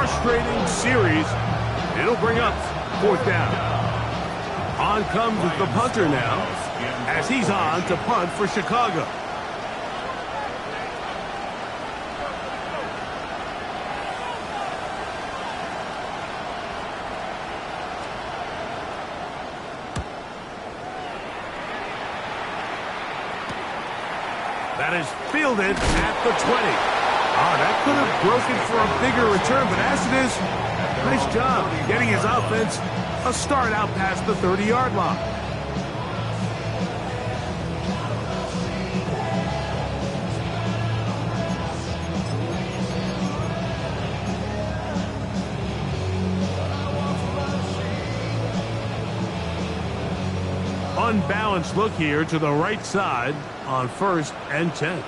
frustrating series. It'll bring up 4th down. On comes the punter now, as he's on to punt for Chicago. That is fielded at the 20. Oh, that could have broken for a bigger return, but as it is, nice job getting his offense a start out past the 30-yard line. Unbalanced look here to the right side on 1st and 10.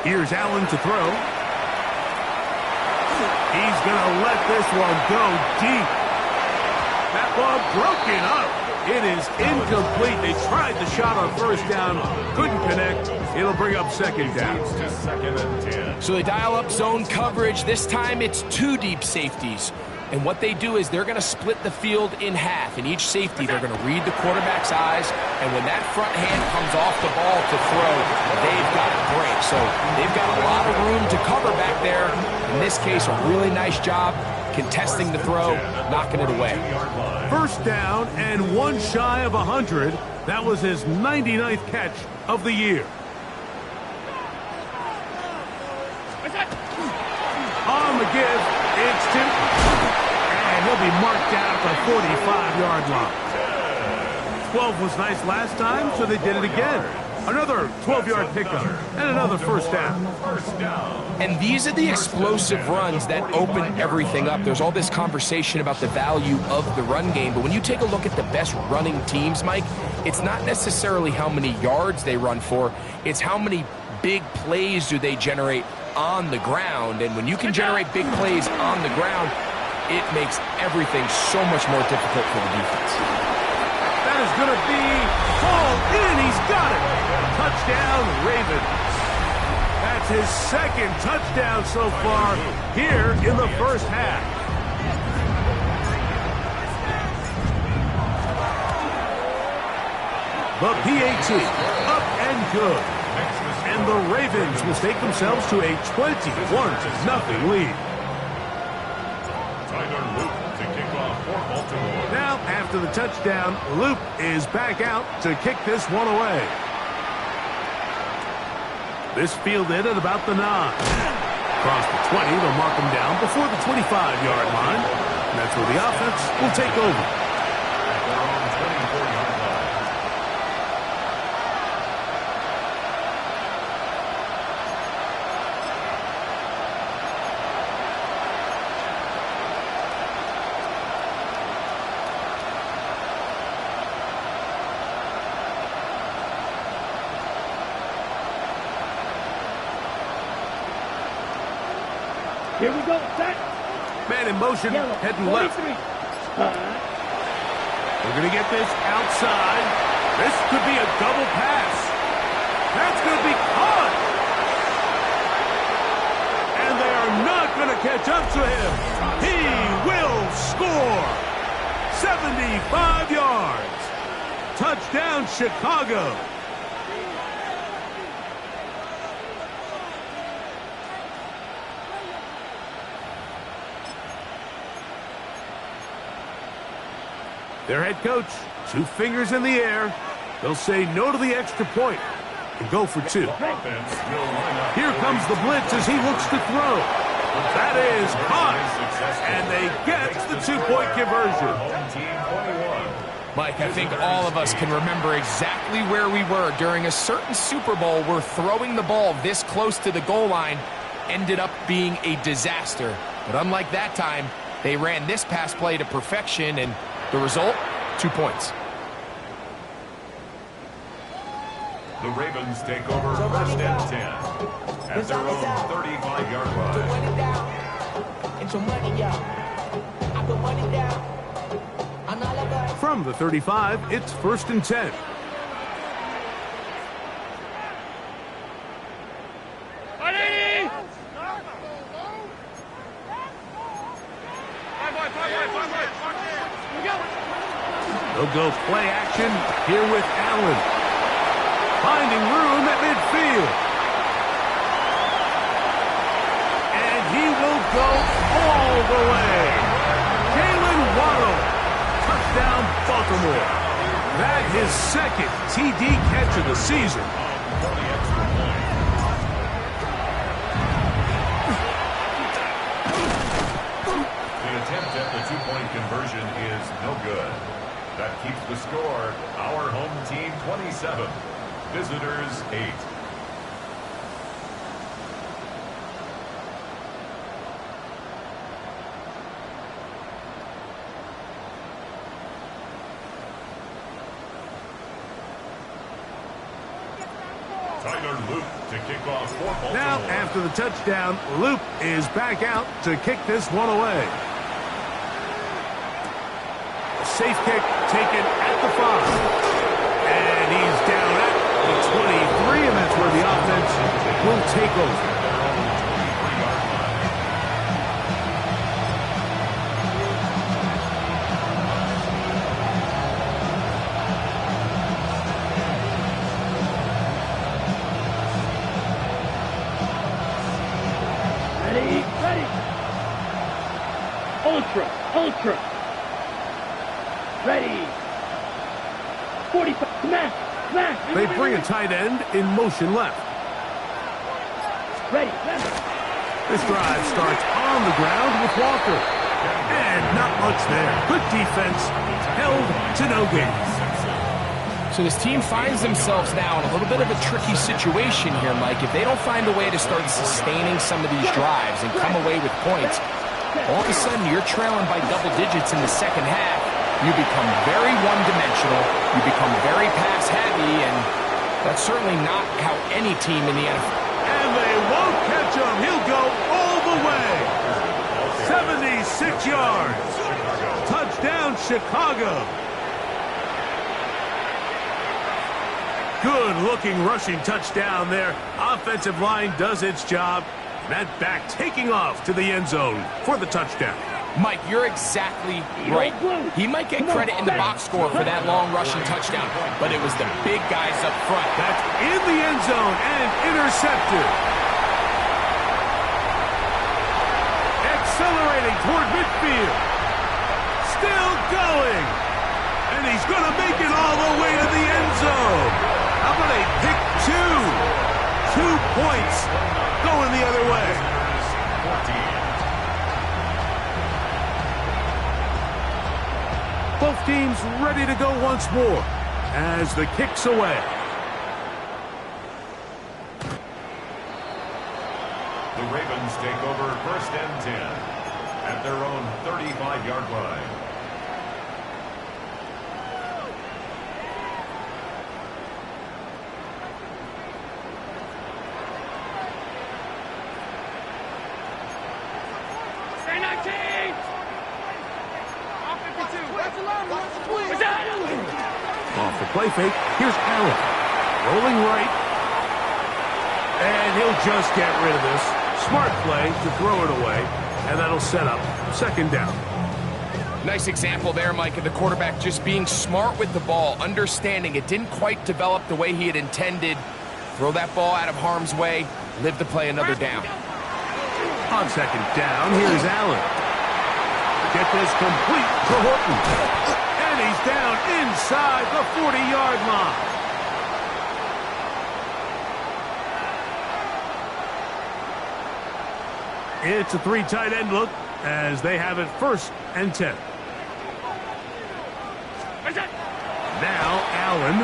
Here's Allen to throw. He's going to let this one go deep. That ball broken up. It is incomplete. They tried the shot on 1st down, couldn't connect. It'll bring up 2nd down. So they dial up zone coverage. This time it's 2 deep safeties. And what they do is they're going to split the field in half. In each safety, they're going to read the quarterback's eyes. And when that front hand comes off the ball to throw, they've got a break. So they've got a lot of room to cover back there. In this case, a really nice job contesting the throw, knocking it away. 1st down and 1 shy of 100. That was his 99th catch of the year. On the give, it's Tim. And he'll be marked down at the 45-yard line. 12 was nice last time, so they did it again. Another 12-yard pickup and another 1st down. And these are the explosive runs that open everything up. There's all this conversation about the value of the run game, but when you take a look at the best running teams, Mike, it's not necessarily how many yards they run for, it's how many big plays do they generate on the ground. And when you can generate big plays on the ground, it makes everything so much more difficult for the defense. That is going to be hauled in. He's got it. Touchdown, Ravens. That's his 2nd touchdown so far here in the 1st half. The PAT up and good. And the Ravens will take themselves to a 21-0 lead. Now, after the touchdown, Loop is back out to kick this one away. This fielded at about the 9. Across the 20, they'll mark him down before the 25-yard line. And that's where the offense will take over. Here we go. Set. Man in motion, heading left. We're going to get this outside. This could be a double pass. That's going to be caught. And they are not going to catch up to him. He will score. 75 yards. Touchdown, Chicago. Their head coach, 2 fingers in the air. They'll say no to the extra point and go for 2. Here comes the blitz as he looks to throw. That is caught. And they get the 2-point conversion. Mike, I think all of us can remember exactly where we were during a certain Super Bowl where throwing the ball this close to the goal line ended up being a disaster. But unlike that time, they ran this pass play to perfection, and the result, 2 points. The Ravens take over 1st and 10 at their own 35-yard line. From the 35, it's 1st and 10. They'll go play action here with Allen. Finding room at midfield. And he will go all the way. Jalen Waddle. Touchdown, Baltimore. That his second TD catch of the season. The attempt at the two-point conversion is no good. That keeps the score, our home team 27, visitors 8. Tyler Loop to kick off for Baltimore. Now, after the touchdown, Loop is back out to kick this one away. A safe kick taken at the 5. And he's down at the 23, and that's where the offense will take over. Ultra. Ready. 45. Smash. They bring a tight end in motion left. Ready. This drive starts on the ground with Walker. And not much there. Good defense. Held to no gain. So this team finds themselves now in a little bit of a tricky situation here, Mike. If they don't find a way to start sustaining some of these drives and come away with points, all of a sudden you're trailing by double digits in the second half. You become very one-dimensional. You become very pass-heavy, and that's certainly not how any team in the NFL. And they won't catch him. He'll go all the way. 76 yards. Touchdown, Chicago. Good-looking rushing touchdown there. Offensive line does its job. That back taking off to the end zone for the touchdown. Mike, you're exactly right. He might get credit in the box score for that long rushing touchdown, but it was the big guys up front. That's in the end zone and intercepted. Accelerating toward midfield. Still going. And he's going to make it all the way to the end zone. How about a pick 2? 2 points going the other way. 14. Both teams ready to go once more as the kick's away. The Ravens take over 1st and 10 at their own 35-yard line. Off the play fake, here's Allen. Rolling right. And he'll just get rid of this. Smart play to throw it away. And that'll set up 2nd down. Nice example there, Mike, of the quarterback just being smart with the ball, understanding it didn't quite develop the way he had intended. Throw that ball out of harm's way, live to play another down. On 2nd down, here's Allen. Get this complete to Horton. And he's down inside the 40-yard line. It's a 3 tight end look as they have it 1st and 10. Now Allen.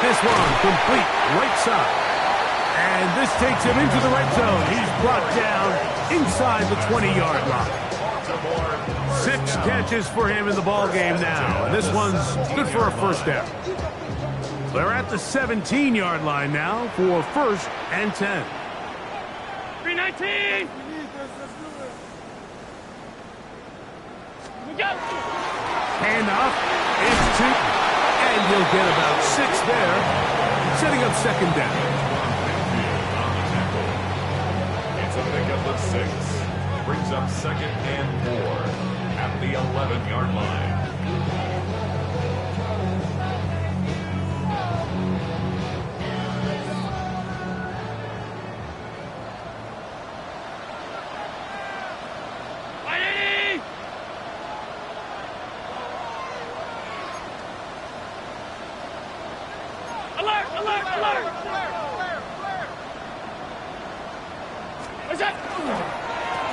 This one complete right side. And this takes him into the red zone. He's brought down inside the 20-yard line. 6 catches for him in the ballgame now. And this one's good for a 1st down. They're at the 17-yard line now for 1st and 10. 319. Handoff. It's Tootin. And he'll get about 6 there, setting up 2nd down. It's a pickup of 6. Brings up 2nd and 4 at at the 11-yard line.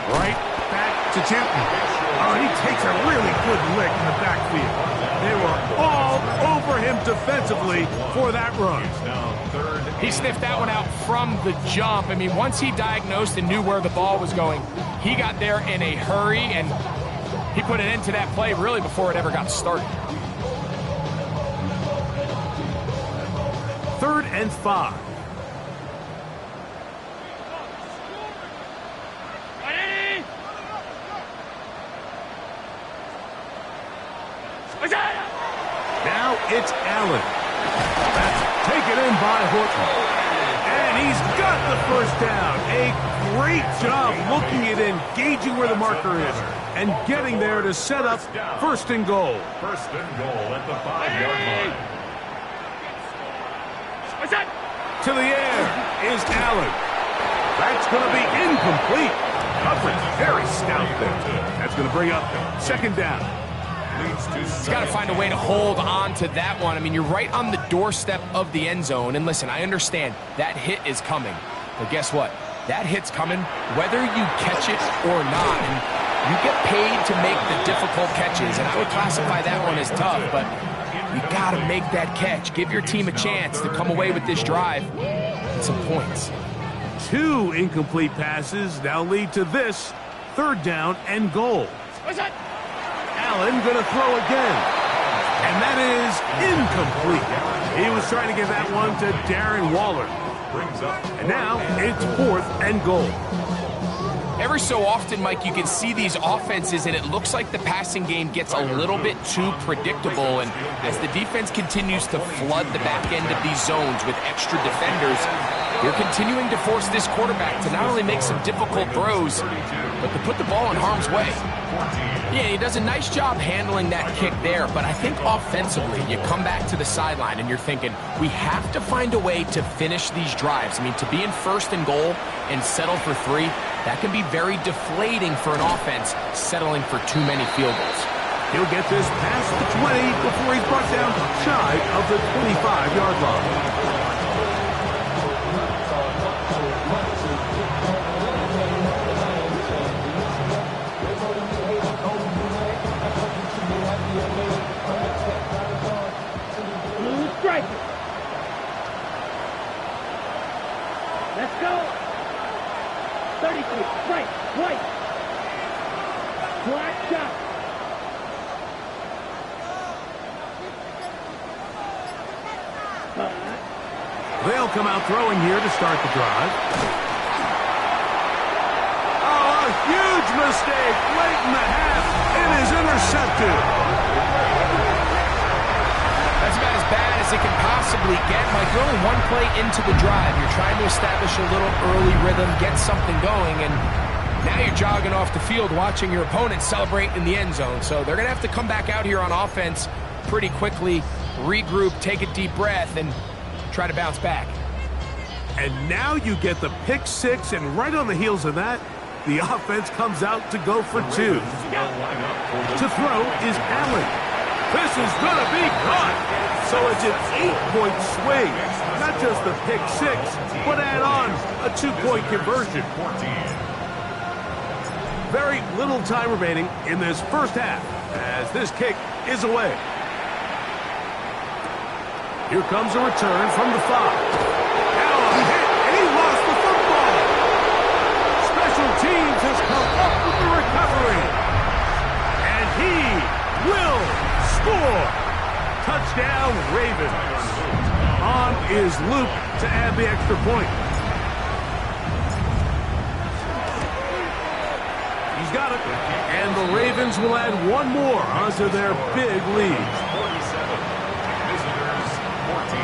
Right back to Tipton. Oh, he takes a really good lick in the backfield. They were all over him defensively for that run. He sniffed that one out from the jump. I mean, once he diagnosed and knew where the ball was going, he got there in a hurry, and he put an end to that play really before it ever got started. 3rd and 5. Now it's Allen. That's taken in by Horton. And he's got the first down. A great job looking at engaging where the marker is and getting there to set up 1st and goal. 1st and goal at the 5-yard line. To the air is Allen. That's going to be incomplete. Coverage very stout there. That's going to bring up 2nd down. He's got to find a way to hold on to that one. I mean, you're right on the doorstep of the end zone. And listen, I understand that hit is coming. But guess what? That hit's coming whether you catch it or not. And you get paid to make the difficult catches. And I would classify that one as tough. But you got to make that catch. Give your team a chance to come away with this drive and some points. 2 incomplete passes now lead to this 3rd down and goal. Allen going to throw again. And that is incomplete. He was trying to get that one to Darren Waller. And now it's 4th and goal. Every so often, Mike, you can see these offenses, and it looks like the passing game gets a little bit too predictable. And as the defense continues to flood the back end of these zones with extra defenders, you're continuing to force this quarterback to not only make some difficult throws, but to put the ball in harm's way. Yeah, he does a nice job handling that kick there, but I think offensively, you come back to the sideline and you're thinking, we have to find a way to finish these drives. I mean, to be in 1st and goal and settle for 3, that can be very deflating for an offense settling for too many field goals. He'll get this past the 20 before he's brought down shy of the 25-yard line. Let's go. 33, right, white. Flat shot. They'll come out throwing here to start the drive. Oh, a huge mistake late in the half. It is intercepted. That's about as bad as it can possibly get. Mike, you're only one play into the drive. You're trying to establish a little early rhythm, get something going, and now you're jogging off the field watching your opponent celebrate in the end zone. So they're going to have to come back out here on offense pretty quickly, regroup, take a deep breath, and try to bounce back. And now you get the pick 6, and right on the heels of that, the offense comes out to go for 2. To throw is Allen. This is going to be caught. So it's an 8-point swing. Not just the pick 6, but add on a 2-point conversion. Very little time remaining in this first half as this kick is away. Here comes a return from the 5. Allen hit, and he lost the football. Special teams has come up with the recovery. And he will score. Touchdown, Ravens. On is Luke to add the extra point. He's got it. And the Ravens will add one more onto their big lead. 47. Visitors 14.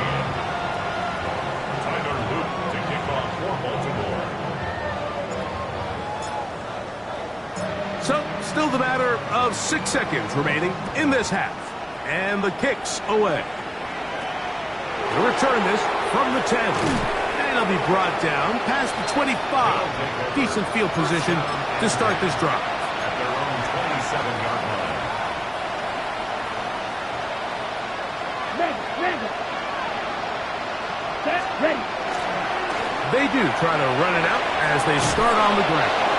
Tyler Luke to kick off for Baltimore. So, still the matter of 6 seconds remaining in this half. And the kick's away. He'll return this from the 10. And he'll be brought down past the 25. Decent field position to start this drive. At their own 27-yard line. Ready. Set, ready. They do try to run it out as they start on the ground.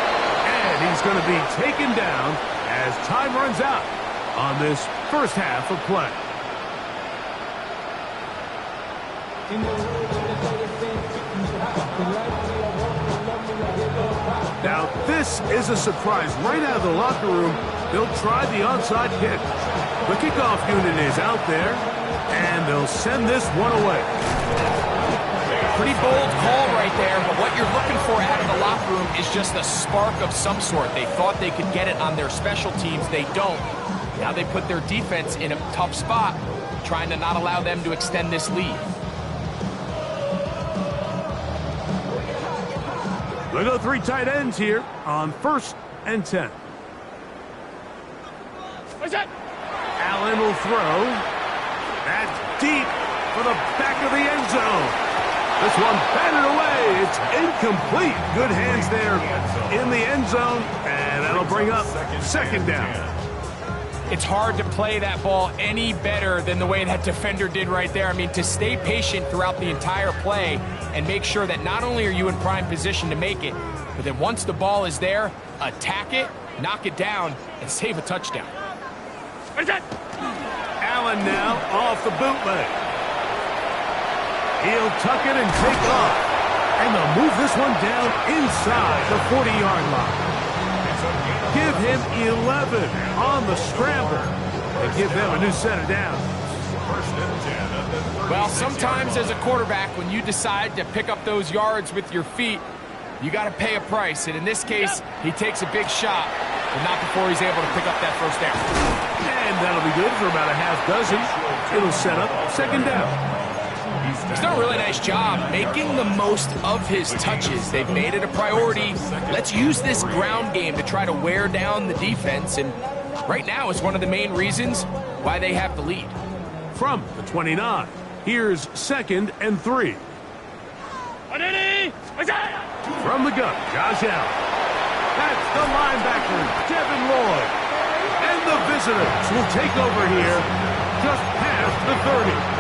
And he's going to be taken down as time runs out on this first half of play. Now, this is a surprise. Right out of the locker room, they'll try the onside kick. The kickoff unit is out there, and they'll send this one away. Pretty bold call right there, but what you're looking for out of the locker room is just a spark of some sort. They thought they could get it on their special teams. They don't. Now they put their defense in a tough spot, trying to not allow them to extend this lead. They go 3 tight ends here on 1st and 10. What's that? Allen will throw. That's deep for the back of the end zone. This one batted away. It's incomplete. Good hands there in the end zone, and that'll bring up 2nd down. It's hard to play that ball any better than the way that defender did right there. I mean, to stay patient throughout the entire play and make sure that not only are you in prime position to make it, but then once the ball is there, attack it, knock it down, and save a touchdown. What's that? Allen now off the bootleg. He'll tuck it and take off. And they'll move this one down inside the 40-yard line. Give him 11 on the scramble and give them a new set of downs. Well, sometimes as a quarterback, when you decide to pick up those yards with your feet, you got to pay a price. And in this case, he takes a big shot, but not before he's able to pick up that 1st down. And that'll be good for about a half dozen. It'll set up 2nd down. He's done a really nice job making the most of his touches. They've made it a priority. Let's use this ground game to try to wear down the defense. And right now it's one of the main reasons why they have the lead. From the 29, here's 2nd and 3. From the gun, Josh Allen. That's the linebacker, Devin Lloyd. And the visitors will take over here just past the 30.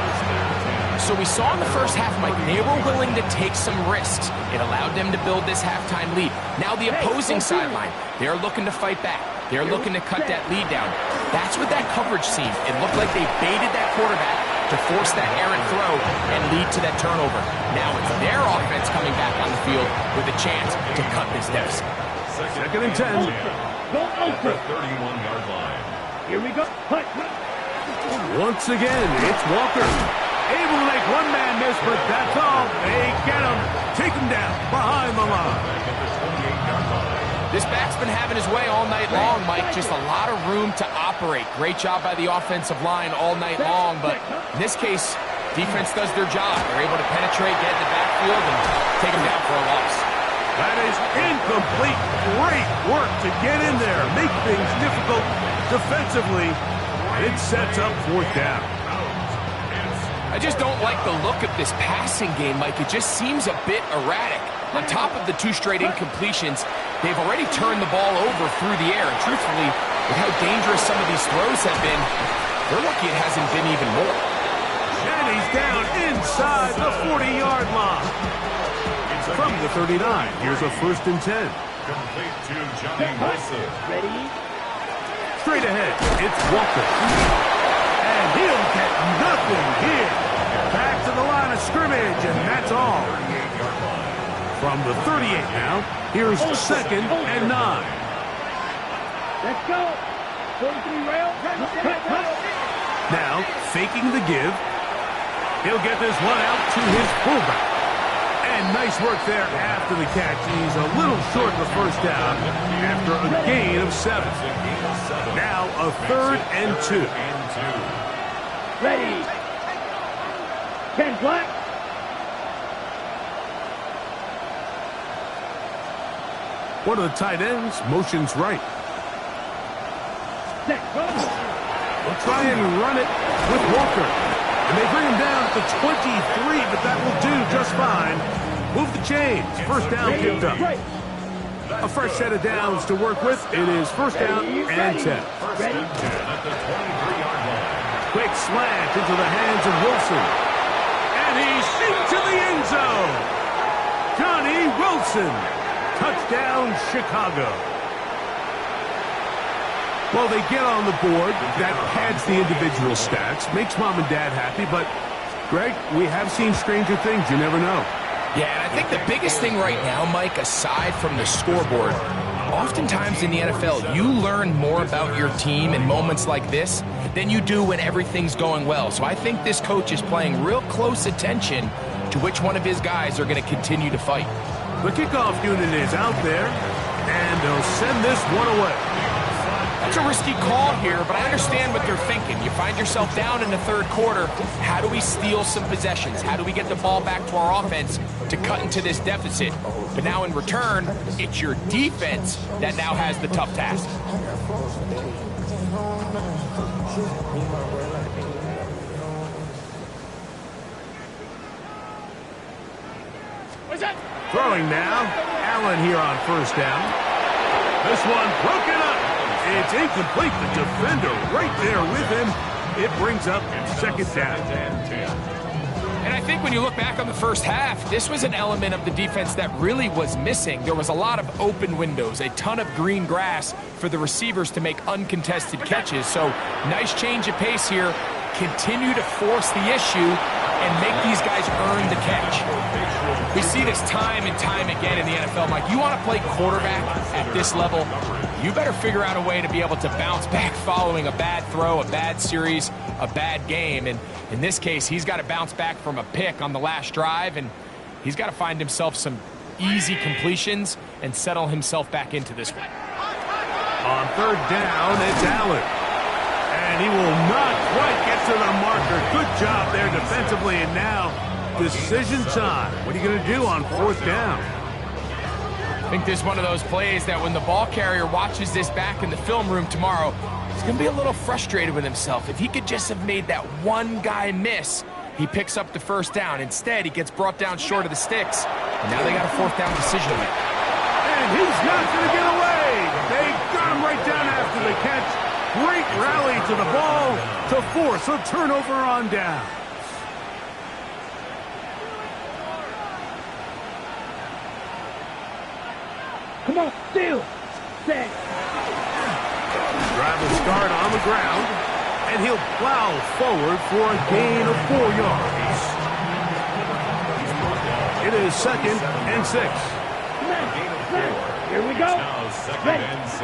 So we saw in the first half, Mike, they were willing to take some risks. It allowed them to build this halftime lead. Now the opposing sideline, they're looking to fight back. They're looking to cut that lead down. That's what that coverage seemed. It looked like they baited that quarterback to force that errant throw and lead to that turnover. Now it's their offense coming back on the field with a chance to cut this deficit. 2nd and 10. Go At the over. 31-yard line. Here we go. Punt. Once again, it's Walker. Able to make one man miss, but that's all. They get him. Take him down behind the line. At the 28-yard line. This back's been having his way all night long, Mike. Just a lot of room to operate. Great job by the offensive line all night long, but in this case, defense does their job. They're able to penetrate, get in the backfield, and take him down for a loss. That is incomplete. Great work to get in there, make things difficult defensively, and it sets up 4th down. I just don't like the look of this passing game, Mike. It just seems a bit erratic. On top of the 2 straight incompletions, they've already turned the ball over through the air. And truthfully, with how dangerous some of these throws have been, they're lucky it hasn't been even more. And he's down inside the 40-yard line. From the 39, here's a 1st and 10. Complete to Johnny Wilson. Ready? Straight ahead, it's Walker. And he'll get nothing here. Back to the line of scrimmage, and that's all. 38-yard line. From the 38 now, here's 2nd and 9. Let's go. 43 rail. Now, faking the give. He'll get this one out to his fullback. And nice work there after the catch. He's a little short of the 1st down after a gain of 7. Now a 3rd and 2. Ready. 10 black. One of the tight ends motions right. Set. Go. They'll try and run it with Walker. And they bring him down to 23, but that will do just fine. Move the chains. First down picked up. A fresh set of downs to work with. It is first down and 10. First and 10 at the 23-yard line. Quick slant into the hands of Wilson. And he's into the end zone. Johnny Wilson. Touchdown, Chicago. Well, they get on the board. That pads the individual stats, makes mom and dad happy, but, Greg, we have seen stranger things. You never know. Yeah, and I think the biggest thing right now, Mike, aside from the scoreboard, oftentimes in the NFL, you learn more about your team in moments like this than you do when everything's going well. So I think this coach is paying real close attention to which one of his guys are going to continue to fight. The kickoff unit is out there, and they'll send this one away. That's a risky call here, but I understand what they're thinking. You find yourself down in the third quarter. How do we steal some possessions? How do we get the ball back to our offense to cut into this deficit? But now in return, it's your defense that now has the tough task. Throwing now. Allen here on first down. This one broken up. It's incomplete. The defender right there with him. It brings up second down. And I think when you look back on the first half, this was an element of the defense that really was missing. There was a lot of open windows, a ton of green grass for the receivers to make uncontested catches. So nice change of pace here. Continue to force the issue and make these guys earn the catch. We see this time and time again in the NFL, Mike. You want to play quarterback at this level, you better figure out a way to be able to bounce back following a bad throw, a bad series, a bad game. And in this case, he's got to bounce back from a pick on the last drive, and he's got to find himself some easy completions and settle himself back into this one. On third down, it's Allen. And he will not quite get to the marker. Good job there defensively, and now decision time. What are you going to do on fourth down? I think this is one of those plays that when the ball carrier watches this back in the film room tomorrow, he's going to be a little frustrated with himself. If he could just have made that one guy miss, he picks up the first down. Instead, he gets brought down short of the sticks, and now they got a fourth down decision to make. And he's not going to get away. They got him right down after the catch. Great rally to the ball to force a turnover on down. Come on, steal. Set. Drive will start on the ground, and he'll plow forward for a gain of 4 yards. It is second and 6. Here we go. Now second and 6.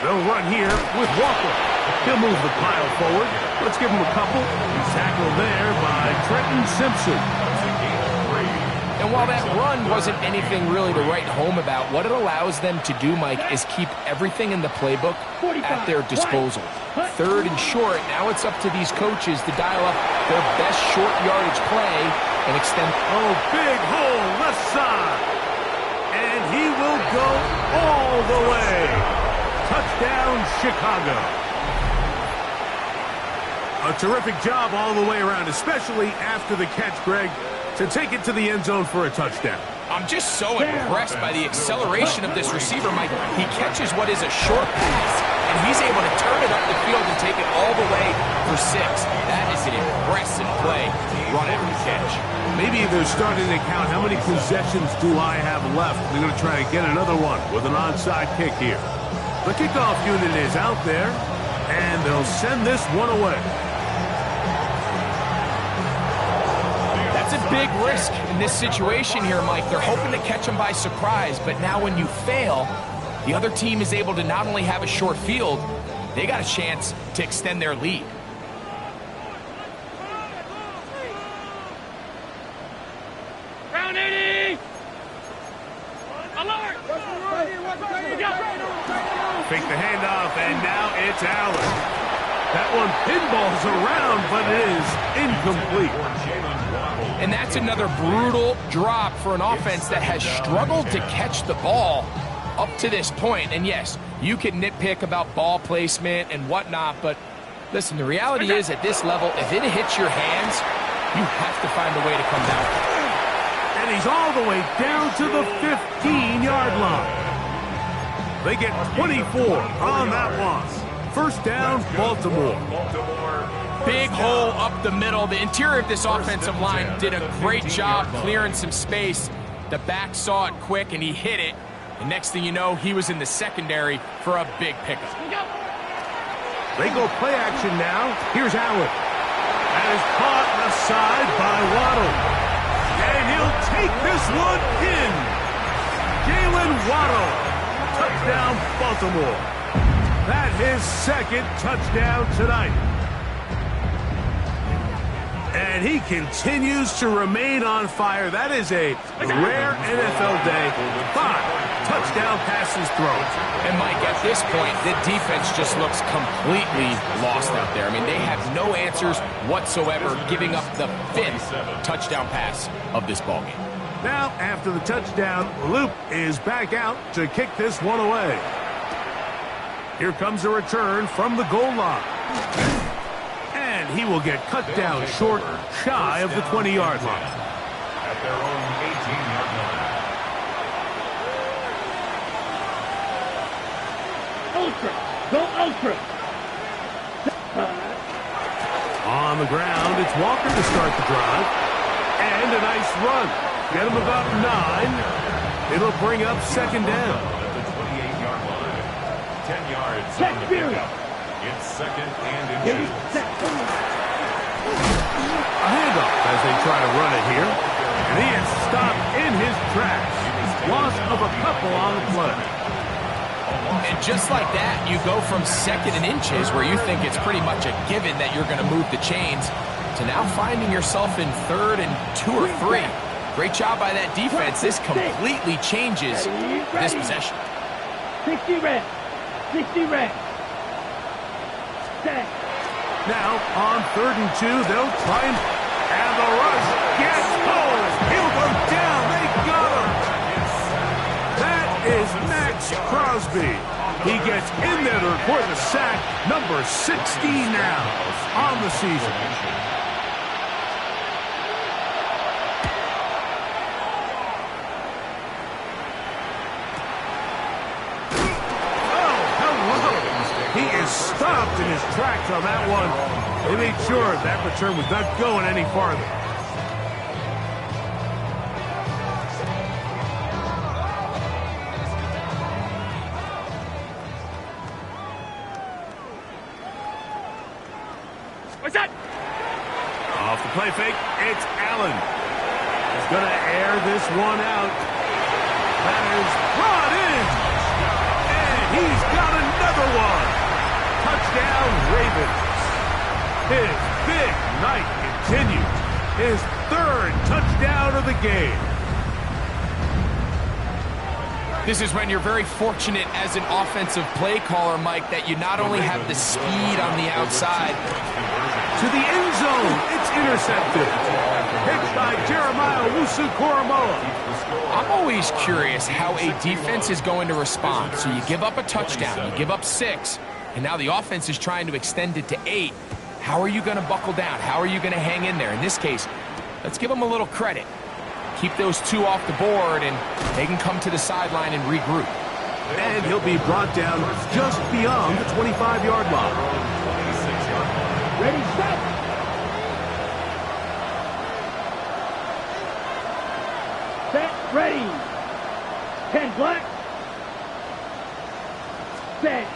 They'll run here with Walker. He'll move the pile forward. Let's give him a couple. He's tackled there by Trenton Simpson. And while that run wasn't anything really to write home about, what it allows them to do, Mike, is keep everything in the playbook at their disposal. Third and short, now it's up to these coaches to dial up their best short yardage play and extend. Oh, big hole left side. And he will go all the way. Touchdown, Chicago. A terrific job all the way around, especially after the catch, Greg, to take it to the end zone for a touchdown. I'm just so impressed by the acceleration of this receiver, Mike. He catches what is a short pass, and he's able to turn it up the field and take it all the way for 6. That is an impressive play, run every catch. Maybe they're starting to count how many possessions do I have left. They're going to try to get another one with an onside kick here. The kickoff unit is out there, and they'll send this one away. That's a big risk in this situation here, Mike. They're hoping to catch him by surprise, but now when you fail, the other team is able to not only have a short field, they got a chance to extend their lead. Round 80. Alert. Fake the handoff, and now it's Allen. That one pinballs around, but it is incomplete. And that's another brutal drop for an offense that has struggled to catch the ball up to this point, and yes, you can nitpick about ball placement and whatnot, but listen, the reality is at this level, if it hits your hands, you have to find a way to come down. And he's all the way down to the 15-yard line. They get 24 on that one. First down, Baltimore. Big hole up the middle. The interior of this offensive line did a great job clearing some space. The back saw it quick, and he hit it. And next thing you know, he was in the secondary for a big pickup. They go play action now. Here's Allen. That is caught on the side by Waddle. And he'll take this one in. Jalen Waddle. Touchdown, Baltimore. That's his second touchdown tonight. And he continues to remain on fire. That is a rare NFL day. 5 touchdown passes thrown. And Mike, at this point, the defense just looks completely lost out there. I mean, they have no answers whatsoever, giving up the 5th touchdown pass of this ballgame. Now, after the touchdown, Luke is back out to kick this one away. Here comes a return from the goal line. And he will get cut down short, shy of the 20-yard line. At their own 18-yard line. Ultra. Go ultra. On the ground, it's Walker to start the drive. And a nice run. Get him about 9. It'll bring up second down. At the 28-yard line. 10 yards Check on the Fury. pickup. It's second and Here we inches. set. A handoff as they try to run it here. And he is stopped in his tracks. Loss of a couple on the play. And just like that, you go from second and inches, where you think it's pretty much a given that you're going to move the chains, to now finding yourself in 3rd and 2 or 3. Great job by that defense. This completely changes this possession. 60 red. 60 red. Set. Now, on 3rd and 2, they'll try and the rush gets home. He'll go down. They got him. That is Max Crosby. He gets in there to record the sack, number 60 now on the season. He is stopped in his tracks on that one. They made sure that return was not going any farther. What's that? Off the play fake, it's Allen. He's going to air this one out. That is brought in. And he's got another one. Touchdown, Ravens. His big night continues. His 3rd touchdown of the game. This is when you're very fortunate as an offensive play caller, Mike, that you not only have the speed on the outside. To the end zone, it's intercepted. Picked by Jeremiah Owusu-Koramoah. I'm always curious how a defense is going to respond. So you give up a touchdown, you give up 6, and now the offense is trying to extend it to 8. How are you going to buckle down? How are you going to hang in there? In this case, let's give them a little credit. Keep those 2 off the board, and they can come to the sideline and regroup. And he'll be brought down just beyond the 25-yard line. Ready, set. Set, ready. 10 black. Set.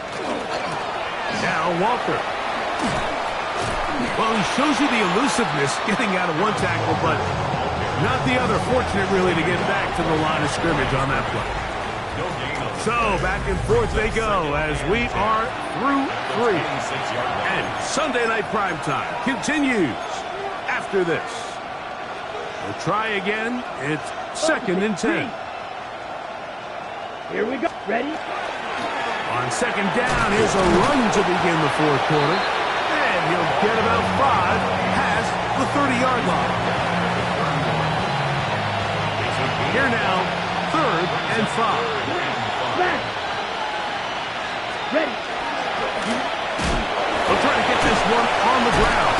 Now Walker. Well, he shows you the elusiveness getting out of one tackle, but not the other. Fortunate, really, to get back to the line of scrimmage on that play. So, back and forth they go as we are through 3. And Sunday Night Primetime continues after this. We'll try again. It's 2nd and 10. Here we go. Ready? On 2nd down, here's a run to begin the 4th quarter. And he'll get about 5 past the 30-yard line. Here now, 3rd and 5. Back. Ready. They'll try to get this one on the ground.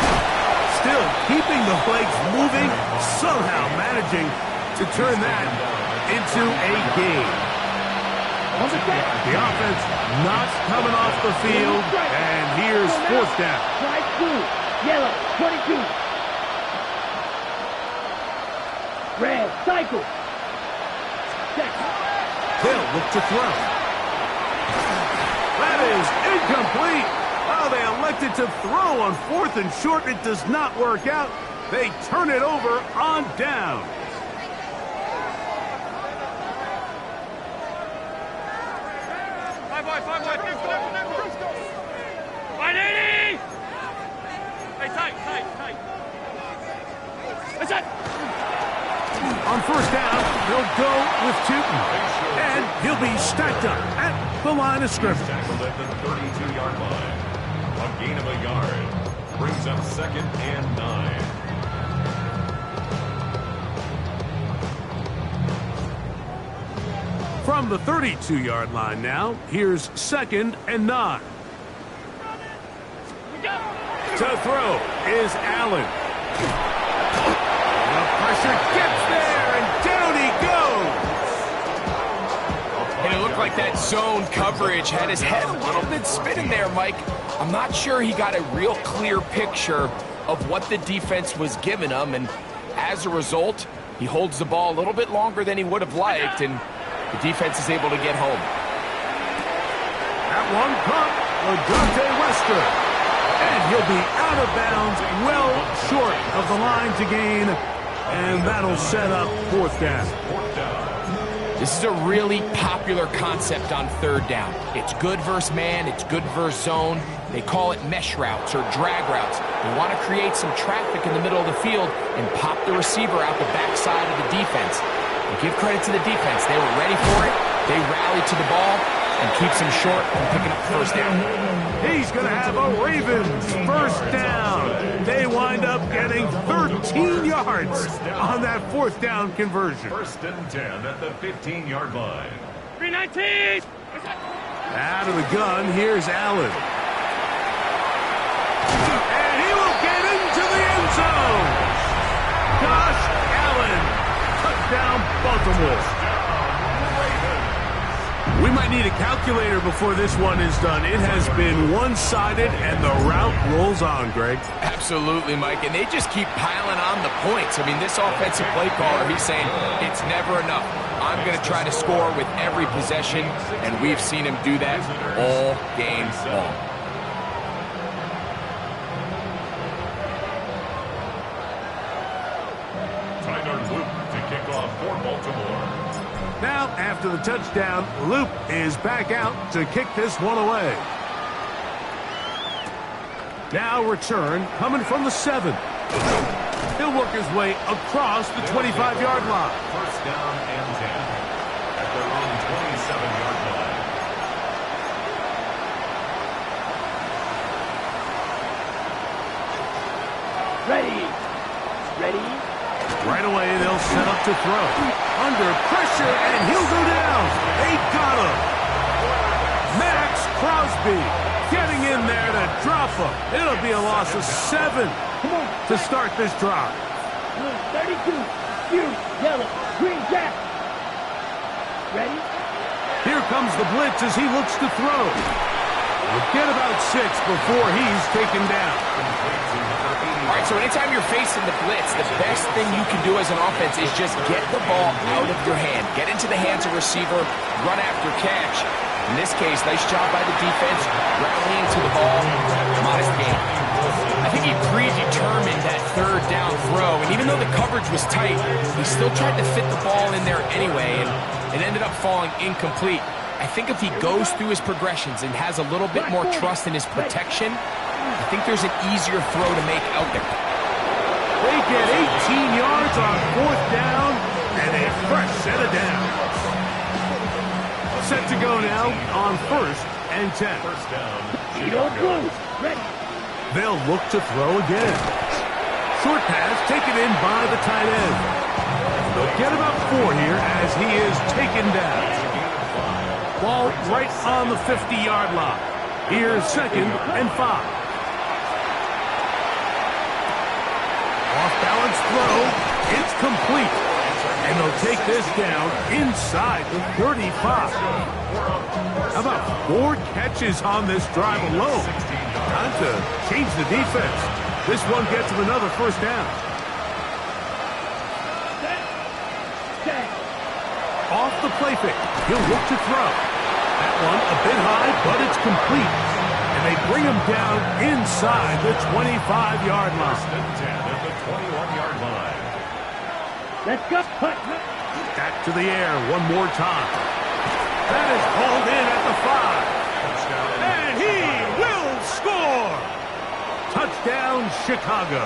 Still keeping the legs moving, somehow managing to turn that into a gain. The offense not coming off the field, and here's fourth down. Slide through. Yellow, 22. Red, cycle. Second. They'll look to throw. That is incomplete. Oh, they elected to throw on 4th and short. It does not work out. They turn it over on down. On first down, they'll go with Tootin. And he'll be stacked up at the line of scrimmage. Tackled at the 32-yard line. A gain of a yard. Brings up 2nd and 9. From the 32-yard line now, here's 2nd and 9. To throw is Allen. The pressure gets there, and down he goes. And it looked like that zone coverage had his head a little bit spinning there, Mike. I'm not sure he got a real clear picture of what the defense was giving him, and as a result, he holds the ball a little bit longer than he would have liked, and the defense is able to get home. That one caught Ladonte Wester. And he'll be out of bounds, well short of the line to gain, and that'll set up fourth down. This is a really popular concept on third down. It's good versus man, it's good versus zone. They call it mesh routes or drag routes. They want to create some traffic in the middle of the field and pop the receiver out the backside of the defense. And give credit to the defense. They were ready for it. They rallied to the ball and keeps him short from picking up first down. He's going to have a Ravens first down. They wind up getting 13 yards on that fourth down conversion. 1st and 10 at the 15-yard line. 319. Out of the gun, here's Allen. And he will get into the end zone. Josh Allen. Touchdown, Baltimore. We might need a calculator before this one is done. It has been one-sided, and the route rolls on, Greg. Absolutely, Mike, and they just keep piling on the points. I mean, this offensive play caller, he's saying, it's never enough. I'm going to try to score with every possession, and we've seen him do that all game long. Tyler Luke to kick off for Baltimore. Now, after the touchdown, Luke is back out to kick this one away. Now return coming from the 7. He'll work his way across the 25-yard line. First down and 10 at their own 27-yard line. Ready. Right away, they'll set up to throw. Under pressure, and he'll go down. They got him. Max Crosby getting in there to drop him. It'll be a loss of 7 to start this drive. 32. You, yellow, green jack. Ready? Here comes the blitz as he looks to throw. We'll get about 6 before he's taken down. All right, so anytime you're facing the blitz, the best thing you can do as an offense is just get the ball out of your hand. Get into the hands of receiver, run after catch. In this case, nice job by the defense, rallying to the ball, modest gain. I think he predetermined that third down throw, and even though the coverage was tight, he still tried to fit the ball in there anyway, and it ended up falling incomplete. I think if he goes through his progressions and has a little bit more trust in his protection, I think there's an easier throw to make out there. They get 18 yards on fourth down and a fresh set of downs. Set to go now on 1st and 10. First down. Blue. Ready. They'll look to throw again. Short pass taken in by the tight end. They'll get about 4 here as he is taken down. Ball right on the 50-yard line. Here's 2nd and 5. Off-balance throw. It's complete. And they'll take this down inside the 35. How about 4 catches on this drive alone? Time to change the defense. This one gets him another first down. Off the play fake. He'll look to throw. That one a bit high, but it's complete. And they bring him down inside the 25-yard line. First and 10 at the 21-yard line. Let's go. Cut. Back to the air one more time. That is hauled in at the 5. And he will score. Touchdown, Chicago.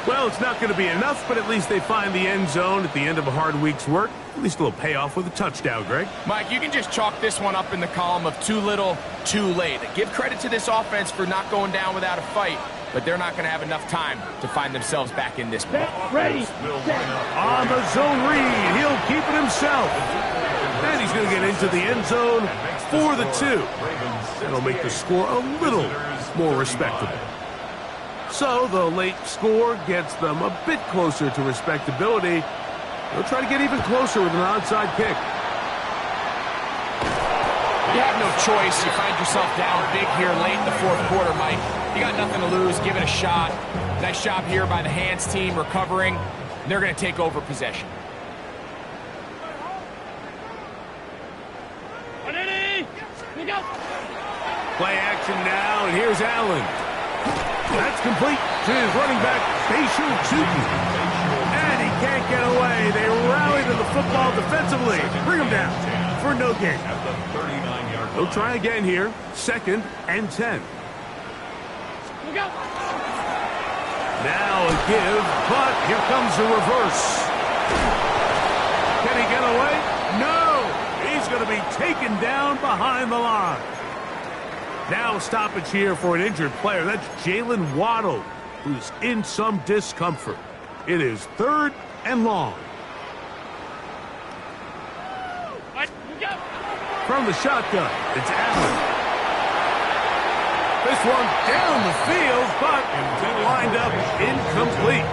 Well, it's not going to be enough, but at least they find the end zone at the end of a hard week's work. At least a little payoff with a touchdown, Greg. Mike, you can just chalk this one up in the column of too little, too late. Give credit to this offense for not going down without a fight, but they're not going to have enough time to find themselves back in this one. Ready. On the zone read, he'll keep it himself. And he's going to get into the end zone for the 2. That'll make the score a little more respectable. So the late score gets them a bit closer to respectability. They'll try to get even closer with an onside kick. You have no choice. You find yourself down big here late in the 4th quarter, Mike. You got nothing to lose. Give it a shot. Nice job here by the Hands team recovering. They're going to take over possession. Play action now, and here's Allen. That's complete to his running back, Bashir Tootin. And he can't get away. They rally to the football defensively. Bring him down for no gain. At the 39-yard line. They'll try again here. 2nd and 10. Now a give, but here comes the reverse. Can he get away? No! He's going to be taken down behind the line. Now a stoppage here for an injured player. That's Jalen Waddle, who's in some discomfort. It is 3rd and long. From the shotgun, it's Allen. This one down the field, but lined up incomplete.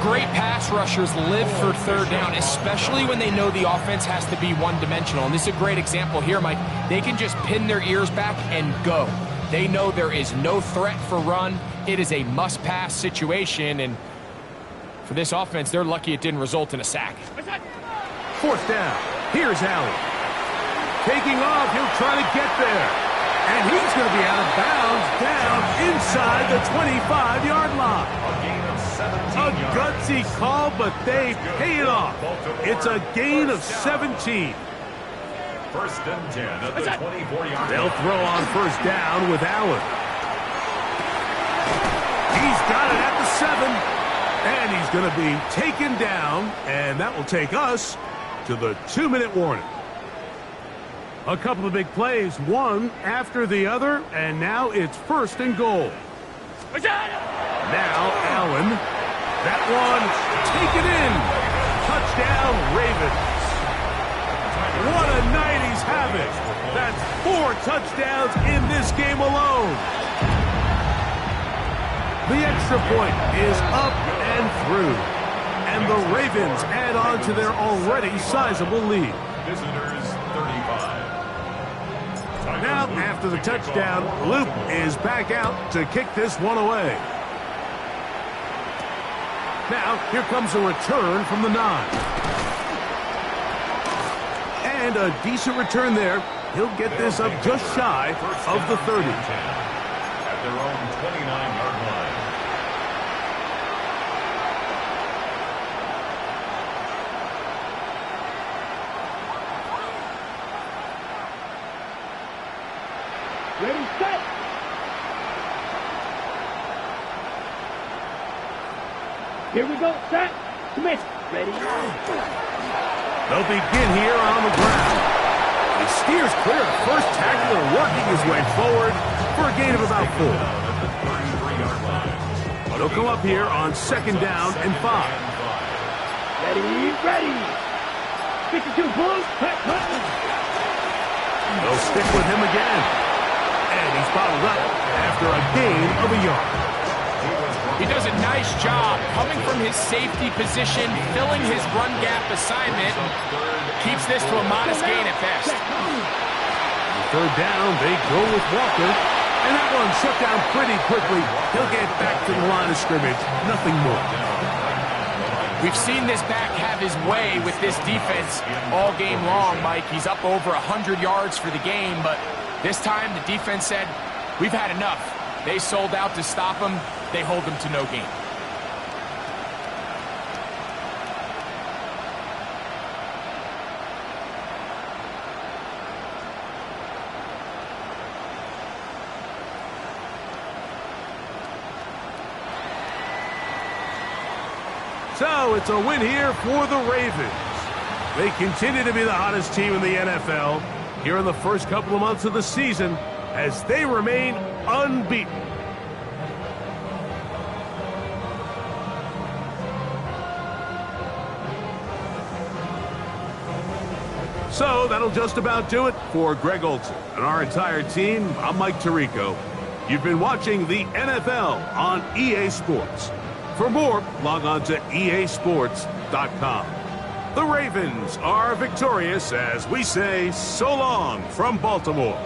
Great pass rushers live for 3rd down, especially when they know the offense has to be one-dimensional. And this is a great example here, Mike. They can just pin their ears back and go. They know there is no threat for run. It is a must-pass situation, and for this offense, they're lucky it didn't result in a sack. 4th down. Here's Allen. Taking off, he'll try to get there. And he's going to be out of bounds down inside the 25-yard line. A gutsy call, but they pay it off. It's a gain of 17. First and 10 at the 24-yard line. They'll throw on 1st down with Allen. He's got it at the 7. And he's going to be taken down. And that will take us to the 2-minute warning. A couple of big plays, one after the other, and now it's 1st and goal. Now Allen. That one, take it in. Touchdown, Ravens. What a night he's having. That's 4 touchdowns in this game alone. The extra point is up and through. And the Ravens add on to their already sizable lead. Visitors 35. Now, after the touchdown, Luke is back out to kick this one away. Now, here comes a return from the 9. And a decent return there. He'll get this up just shy of the 30. At their own 29-yard line. Ready, set. Here we go, set. Smith, ready. They'll begin here on the ground. He steers clear of the first tackler, working his way forward for a gain of about 4. They'll come up here on 2nd down and 5. Ready, ready. 52 Bulls. They'll stick with him again. And he's bottled up after a gain of a yard. He does a nice job coming from his safety position, filling his run gap assignment. Keeps this to a modest gain at best. Third down, they go with Walker. And that one shut down pretty quickly. He'll get back to the line of scrimmage. Nothing more. We've seen this back have his way with this defense all game long, Mike. He's up over 100 yards for the game, but this time the defense said, we've had enough. They sold out to stop him. They hold him to no gain. So it's a win here for the Ravens. They continue to be the hottest team in the NFL here in the first couple of months of the season as they remain unbeaten. So that'll just about do it for Greg Olsen and our entire team. I'm Mike Tirico. You've been watching the NFL on EA Sports. For more, log on to easports.com. The Ravens are victorious as we say so long from Baltimore.